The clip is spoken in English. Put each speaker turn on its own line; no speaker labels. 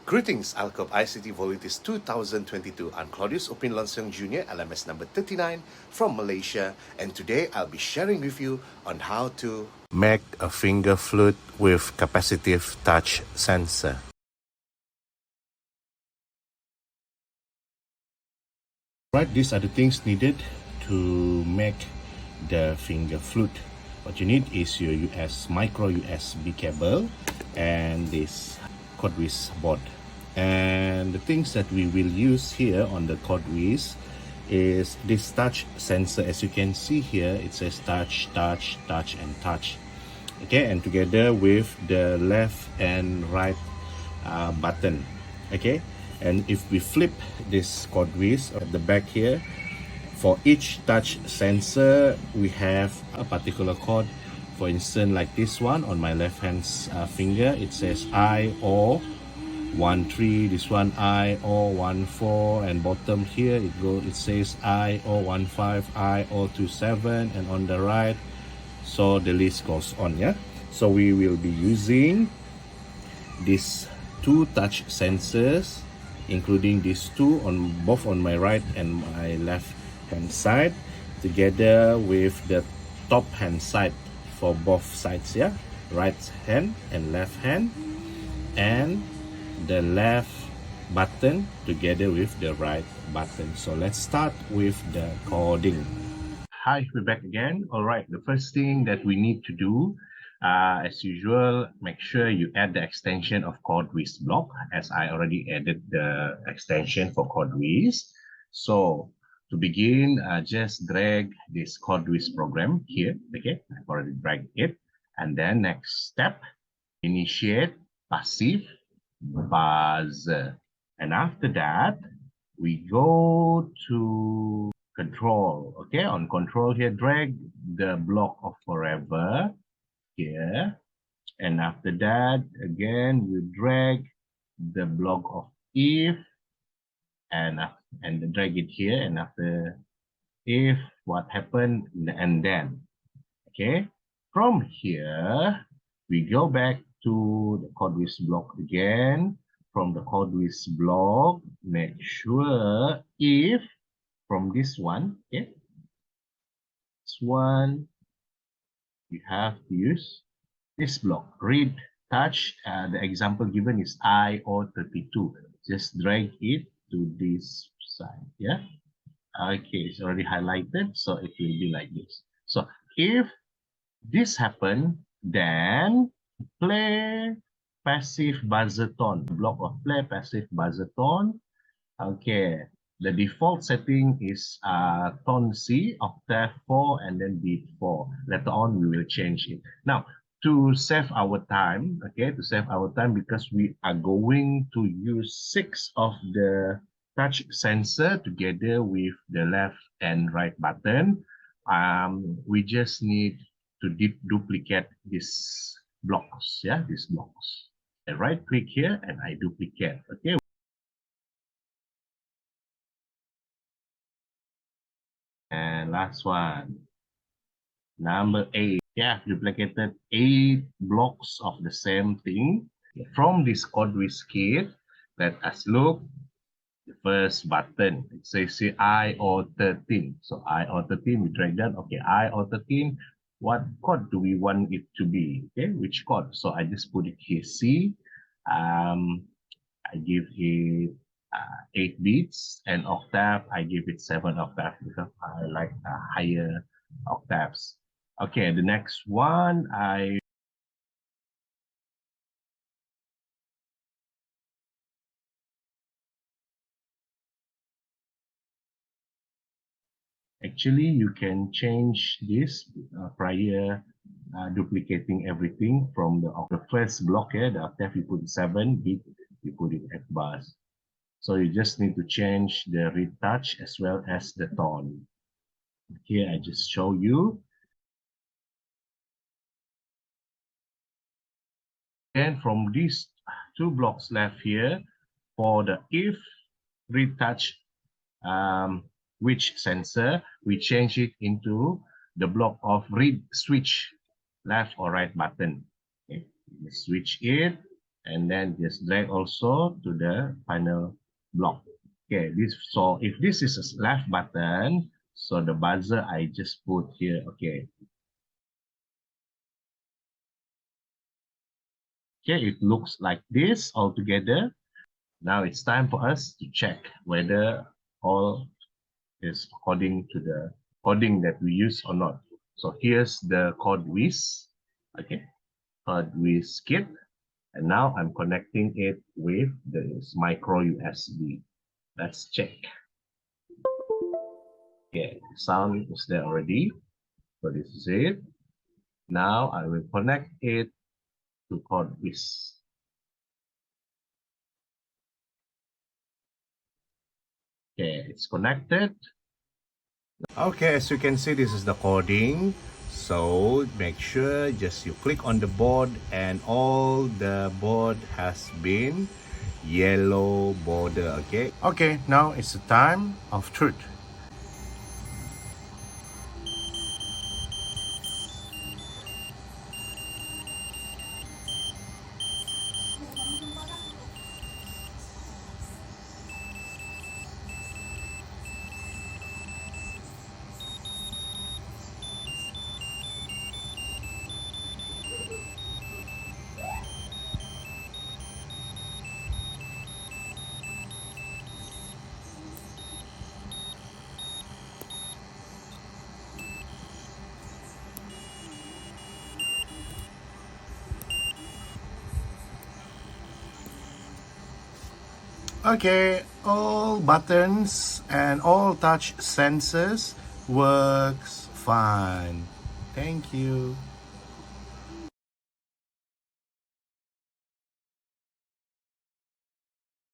Greetings, Alcop ICT Volitis 2022. I'm Claudius Opin Lonsong Jr., LMS number 39 from Malaysia, and today I'll be sharing with you on how to make a finger flute with capacitive touch sensor. Right, these are the things needed to make the finger flute. What you need is your micro USB cable and this cordless board. And the things that we will use here on the cordless is this touch sensor. As you can see here, it says touch, touch, touch, and touch. Okay, and together with the left and right button. Okay, and if we flip this cordless at the back here, for each touch sensor we have a particular cord. For instance, like this one on my left hand finger, it says IO13, this one IO14, and bottom here it says IO15, IO27, and on the right, so the list goes on. Yeah, so we will be using these two touch sensors, including these two on both on my right and my left hand side, together with the top hand side for both sides. Yeah, right hand and left hand, and the left button together with the right button. So let's start with the coding. Hi, we're back again. All right, the first thing that we need to do, as usual, make sure you add the extension of cordless block, as I already added the extension for cordless. So to begin, just drag this cordless program here. Okay, I've already dragged it. And then next step, initiate passive buzzer. And after that, we go to control. Okay, on control here, drag the block of forever here. And after that, again, we drag the block of if and drag it here. And after if, what happened, and then. Okay, from here, we go back to the cordless block again. From the cordless block, make sure if from this one, okay, this one, you have to use this block, read touch. The example given is IO32. Just drag it to this side. Yeah, okay, it's already highlighted, so it will be like this. So if this happen, then play passive buzzer tone. Block of play passive buzzer tone. Okay, the default setting is tone C, octave 4, and then beat 4. Later on, we will change it. Now, to save our time, okay, because we are going to use 6 of the touch sensor together with the left and right button, we just need to duplicate these blocks. Yeah, these blocks. I right click here and I duplicate. Okay. And last one, number 8. Yeah, duplicated 8 blocks of the same thing. From this cordless kit, let us look the first button. It says IO13. So IO13, we drag down. Okay, IO13. What chord do we want it to be? Okay, which chord? So I just put it here, C. I give it 8 beats, and octave, I give it 7 octaves because I like higher octaves. Okay, the next one, actually, you can change this prior duplicating everything from the first block here, the octave, you put 7, beat, you put it at bars. So you just need to change the read touch as well as the tone. Here, I just show you. And from these 2 blocks left here, for the if read touch which sensor, we change it into the block of read switch left or right button. Okay, switch it, and then just drag also to the final block. Okay, so if this is a left button, so the buzzer I just put here. Okay, it looks like this all together. Now it's time for us to check whether all is according to the coding that we use or not. So here's the code whiz. Okay, code whiz kit. And now I'm connecting it with this micro USB. Let's check. Okay, sound is there already. So this is it. Now I will connect it to Codebase. Okay, it's connected. Okay, as you can see, this is the coding. So make sure just you click on the board and all the board has been yellow border. Okay, now it's the time of truth. Okay, all buttons and all touch sensors works fine. Thank you.